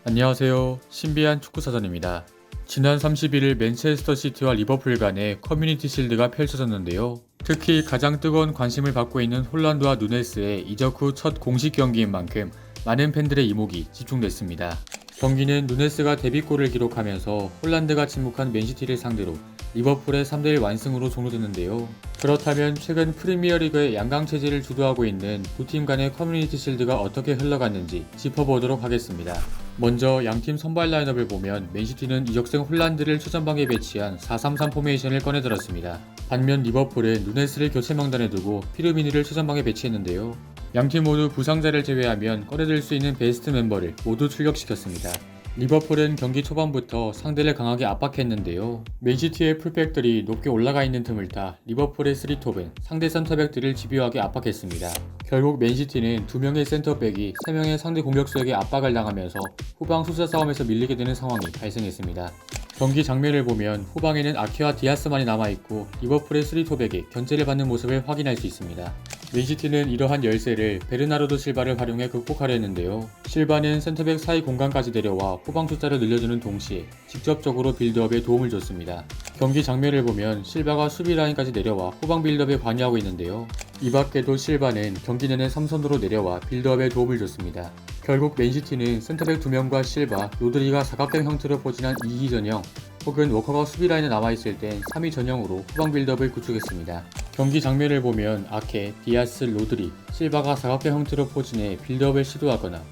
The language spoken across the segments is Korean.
안녕하세요. 신비한 축구사전입니다. 지난 31일 맨체스터 시티와 리버풀 간의 커뮤니티 실드가 펼쳐졌는데요. 특히 가장 뜨거운 관심을 받고 있는 홀란드와 누네스의 이적 후 첫 공식 경기인 만큼 많은 팬들의 이목이 집중됐습니다. 경기는 누네스가 데뷔골을 기록하면서 홀란드가 침묵한 맨시티를 상대로 리버풀의 3대1 완승으로 종료됐는데요. 그렇다면 최근 프리미어리그의 양강체제를 주도하고 있는 두 팀 간의 커뮤니티 실드가 어떻게 흘러갔는지 짚어보도록 하겠습니다. 먼저 양팀 선발 라인업을 보면 맨시티는 이적생 홀란드를 최전방에 배치한 4-3-3 포메이션을 꺼내들었습니다. 반면 리버풀은 누네스를 교체 명단에 두고 피르미누를 최전방에 배치했는데요. 양팀 모두 부상자를 제외하면 꺼내들 수 있는 베스트 멤버를 모두 출격시켰습니다. 리버풀은 경기 초반부터 상대를 강하게 압박했는데요. 맨시티의 풀백들이 높게 올라가 있는 틈을 타 리버풀의 3톱은 상대 센터백들을 집요하게 압박했습니다. 결국 맨시티는 2명의 센터백이 3명의 상대 공격수에게 압박을 당하면서 후방 숫자 싸움에서 밀리게 되는 상황이 발생했습니다. 경기 장면을 보면 후방에는 아케와 디아스만이 남아있고 리버풀의 3톱에게 견제를 받는 모습을 확인할 수 있습니다. 맨시티는 이러한 열세를 베르나르도 실바를 활용해 극복하려 했는데요. 실바는 센터백 사이 공간까지 내려와 후방 숫자를 늘려주는 동시에 직접적으로 빌드업에 도움을 줬습니다. 경기 장면을 보면 실바가 수비 라인까지 내려와 후방 빌드업에 관여하고 있는데요. 이 밖에도 실바는 경기 내내 3선으로 내려와 빌드업에 도움을 줬습니다. 결국 맨시티는 센터백 2명과 실바, 로드리가 사각형 형태로 포진한 2기 전형 혹은 워커가 수비 라인에 남아있을 땐 3위 전형으로 후방 빌드업을 구축했습니다. 경기 장면을 보면 아케, 디아스, 로드리, 실바가 사각형 형태로 포진해 빌드업을 시도하거나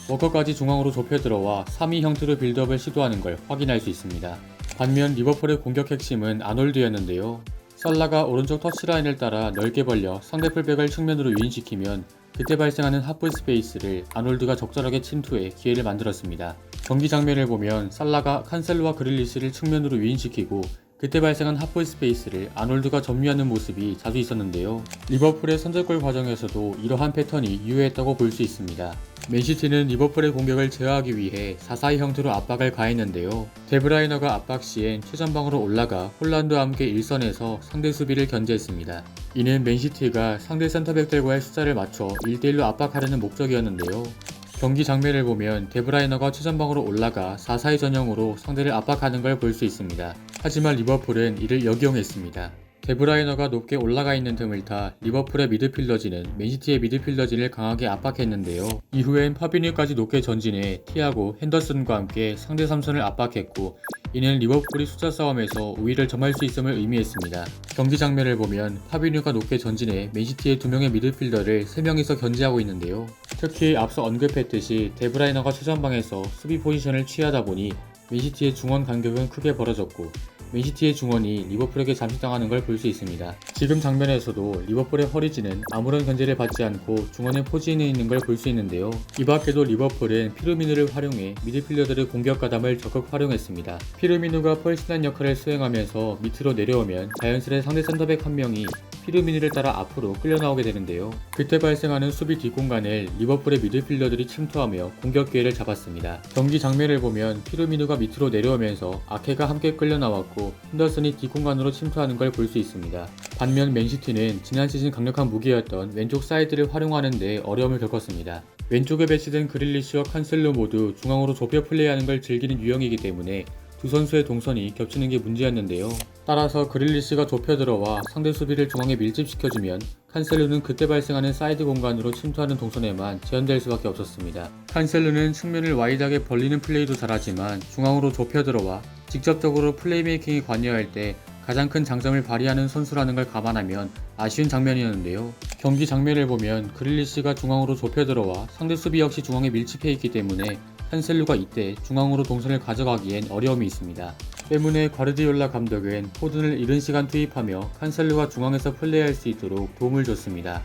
워커까지 중앙으로 좁혀 들어와 3위 형태로 빌드업을 시도하는 걸 확인할 수 있습니다. 반면 리버풀의 공격 핵심은 아놀드였는데요. 살라가 오른쪽 터치라인을 따라 넓게 벌려 상대 풀백을 측면으로 유인시키면 그때 발생하는 하프 스페이스를 아놀드가 적절하게 침투해 기회를 만들었습니다. 경기 장면을 보면 살라가 칸셀로와 그릴리시를 측면으로 유인시키고 그때 발생한 하프 스페이스를 아놀드가 점유하는 모습이 자주 있었는데요. 리버풀의 선제골 과정에서도 이러한 패턴이 유효했다고 볼 수 있습니다. 맨시티는 리버풀의 공격을 제어하기 위해 4-4-2 형태로 압박을 가했는데요. 데브라이너가 압박 시엔 최전방으로 올라가 홀란드와 함께 일선에서 상대 수비를 견제했습니다. 이는 맨시티가 상대 센터백들과의 숫자를 맞춰 1대1로 압박하려는 목적이었는데요. 경기 장면을 보면 데브라이너가 최전방으로 올라가 4-4-2 전형으로 상대를 압박하는 걸 볼 수 있습니다. 하지만 리버풀은 이를 역이용했습니다. 데브라이너가 높게 올라가 있는 틈을 타 리버풀의 미드필더진은 맨시티의 미드필더진을 강하게 압박했는데요. 이후엔 파비뉴까지 높게 전진해 티아고, 핸더슨과 함께 상대 3선을 압박했고 이는 리버풀이 숫자 싸움에서 우위를 점할 수 있음을 의미했습니다. 경기 장면을 보면 파비뉴가 높게 전진해 맨시티의 2명의 미드필더를 3명이서 견제하고 있는데요. 특히 앞서 언급했듯이 데브라이너가 최전방에서 수비 포지션을 취하다 보니 맨시티의 중원 간격은 크게 벌어졌고 맨시티의 중원이 리버풀에게 잠식당하는 걸 볼 수 있습니다. 지금 장면에서도 리버풀의 허리진은 아무런 견제를 받지 않고 중원에 포진해 있는 걸 볼 수 있는데요. 이 밖에도 리버풀은 피르미누를 활용해 미드필더들의 공격 가담을 적극 활용했습니다. 피르미누가 펄신한 역할을 수행하면서 밑으로 내려오면 자연스레 상대 센터백 한 명이 피르미누를 따라 앞으로 끌려 나오게 되는데요. 그때 발생하는 수비 뒷공간을 리버풀의 미드필더들이 침투하며 공격 기회를 잡았습니다. 경기 장면을 보면 피르미누가 밑으로 내려오면서 아케가 함께 끌려 나왔고 핸더슨이 뒷공간으로 침투하는 걸 볼 수 있습니다. 반면 맨시티는 지난 시즌 강력한 무기였던 왼쪽 사이드를 활용하는 데 어려움을 겪었습니다. 왼쪽에 배치된 그릴리시와 칸셀로 모두 중앙으로 좁혀 플레이하는 걸 즐기는 유형이기 때문에 두 선수의 동선이 겹치는 게 문제였는데요. 따라서 그릴리시가 좁혀 들어와 상대 수비를 중앙에 밀집시켜주면 칸셀루는 그때 발생하는 사이드 공간으로 침투하는 동선에만 제한될 수밖에 없었습니다. 칸셀루는 측면을 와이드하게 벌리는 플레이도 잘하지만 중앙으로 좁혀 들어와 직접적으로 플레이메이킹에 관여할 때 가장 큰 장점을 발휘하는 선수라는 걸 감안하면 아쉬운 장면이었는데요. 경기 장면을 보면 그릴리시가 중앙으로 좁혀 들어와 상대 수비 역시 중앙에 밀집해 있기 때문에 칸셀루가 이때 중앙으로 동선을 가져가기엔 어려움이 있습니다. 때문에 과르디올라 감독은 포든을 이른 시간 투입하며 칸셀루가 중앙에서 플레이할 수 있도록 도움을 줬습니다.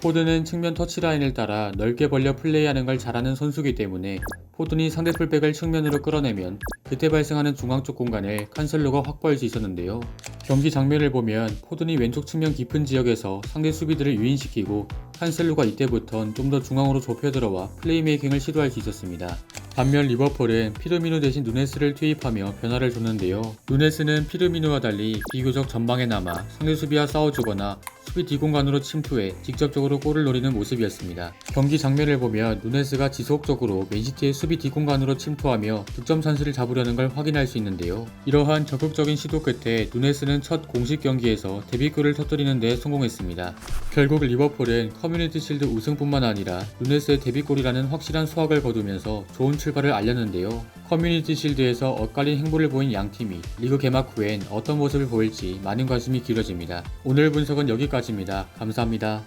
포든은 측면 터치라인을 따라 넓게 벌려 플레이하는 걸 잘하는 선수이기 때문에 포든이 상대 풀백을 측면으로 끌어내면 그때 발생하는 중앙 쪽 공간을 칸셀루가 확보할 수 있었는데요. 경기 장면을 보면 포든이 왼쪽 측면 깊은 지역에서 상대 수비들을 유인시키고 칸셀루가 이때부턴 좀 더 중앙으로 좁혀 들어와 플레이메이킹을 시도할 수 있었습니다. 반면 리버풀은 피르미누 대신 누네스를 투입하며 변화를 줬는데요. 누네스는 피르미누와 달리 비교적 전방에 남아 상대 수비와 싸워주거나 수비 뒷공간으로 침투해 직접적으로 골을 노리는 모습이었습니다. 경기 장면을 보면 누네스가 지속적으로 맨시티의 수비 뒷공간으로 침투하며 득점 찬스를 잡으려는 걸 확인할 수 있는데요. 이러한 적극적인 시도 끝에 누네스는 첫 공식 경기에서 데뷔골을 터뜨리는 데 성공했습니다. 결국 리버풀은 커뮤니티 실드 우승뿐만 아니라 누네스의 데뷔골이라는 확실한 수확을 거두면서 좋은 출발을 알렸는데요. 커뮤니티 실드에서 엇갈린 행보를 보인 양팀이 리그 개막 후엔 어떤 모습을 보일지 많은 관심이 기울어집니다. 오늘 분석은 여기까지입니다. 감사합니다.